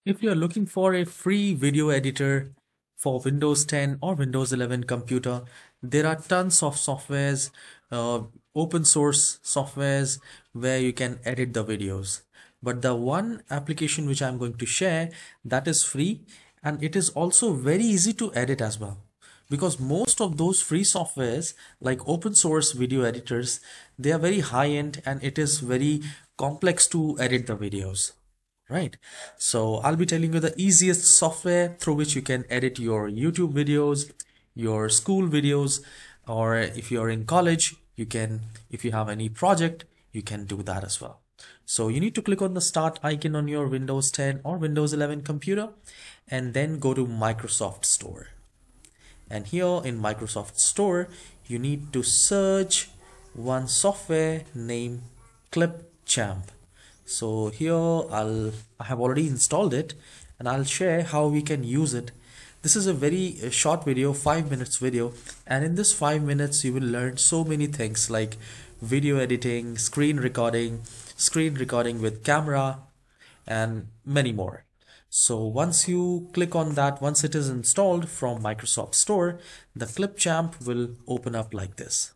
If you're looking for a free video editor for Windows 10 or Windows 11 computer, there are tons of softwares, uh, open source softwares where you can edit the videos. But the one application which I'm going to share that is free, and it is also very easy to edit as well. Because most of those free softwares like open source video editors, they are very high end and it is very complex to edit the videos. Right. So I'll be telling you the easiest software through which you can edit your YouTube videos, your school videos, or if you're in college, you can, if you have any project, you can do that as well. So you need to click on the start icon on your Windows 10 or Windows 11 computer and then go to Microsoft Store. And here in Microsoft Store, you need to search one software named Clipchamp. So here I have already installed it and I'll share how we can use it. This is a very short video, 5 minutes video, and in this 5 minutes you will learn so many things like video editing, screen recording with camera, and many more. So once you click on that, once it is installed from Microsoft Store, the Clipchamp will open up like this.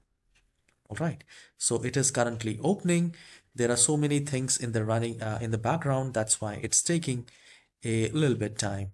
All right, so it is currently opening. There are so many things in the running in the background. That's why it's taking a little bit time.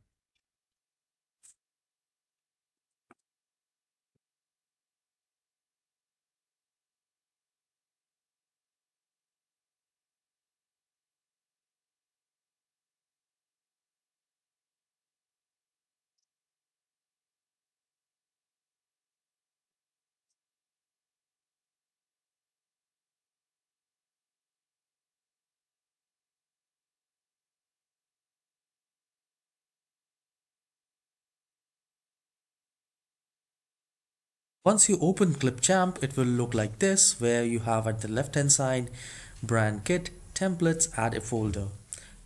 Once you open Clipchamp, it will look like this, where you have at the left hand side brand kit, templates, add a folder.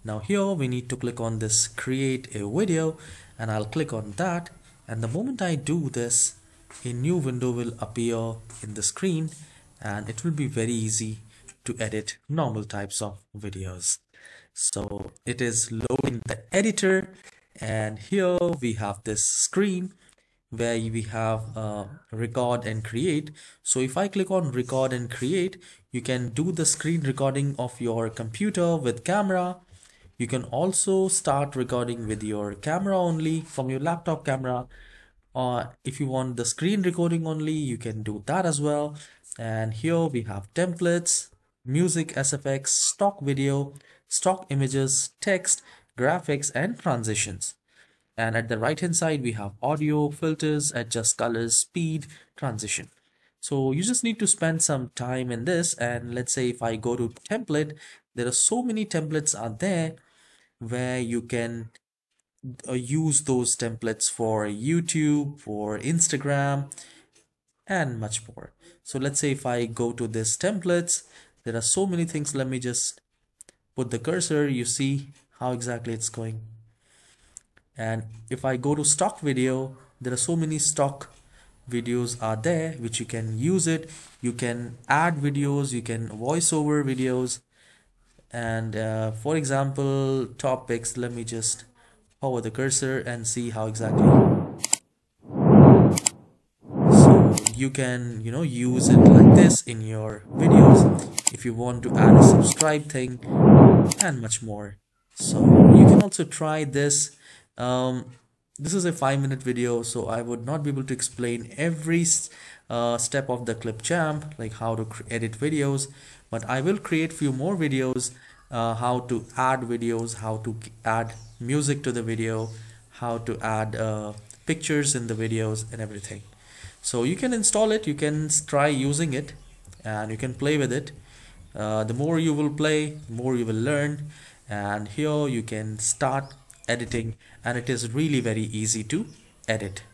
Now here we need to click on this create a video, and I'll click on that, and the moment I do this, a new window will appear in the screen and it will be very easy to edit normal types of videos. So it is loading the editor, and here we have this screen where we have record and create. So if I click on record and create, you can do the screen recording of your computer with camera. You can also start recording with your camera only from your laptop camera, or if you want the screen recording only, you can do that as well. And here we have templates, music, SFX, stock video, stock images, text, graphics, and transitions. And at the right hand side we have audio, filters, adjust colors, speed, transition. So you just need to spend some time in this. And let's say if I go to template, there are so many templates out there where you can use those templates for YouTube, for Instagram, and much more. So let's say if I go to this templates, there are so many things. Let me just put the cursor, you see how exactly it's going. And if I go to stock video, there are so many stock videos are there which you can use it. You can add videos, you can voice over videos, and for example topics, let me just hover the cursor and see how exactly. So you can use it like this in your videos if you want to add a subscribe thing and much more. So you can also try this. This is a 5-minute video, so I would not be able to explain every step of the Clipchamp, like how to edit videos, but I will create few more videos, how to add videos, how to add music to the video, how to add pictures in the videos and everything. So you can install it, you can try using it, and you can play with it. The more you will play, the more you will learn. And here you can start editing, and it is really very easy to edit.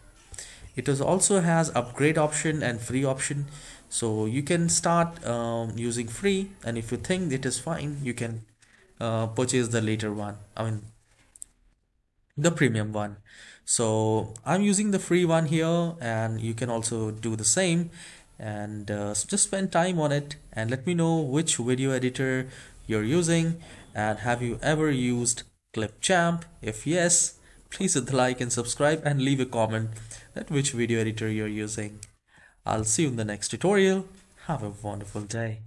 It also has upgrade option and free option, so you can start using free, and if you think it is fine, you can purchase the later one, I mean the premium one. So I'm using the free one here, and you can also do the same. And just spend time on it and let me know which video editor you're using, and have you ever used Clip Champ? If yes, please hit the like and subscribe and leave a comment that which video editor you're using. I'll see you in the next tutorial. Have a wonderful day.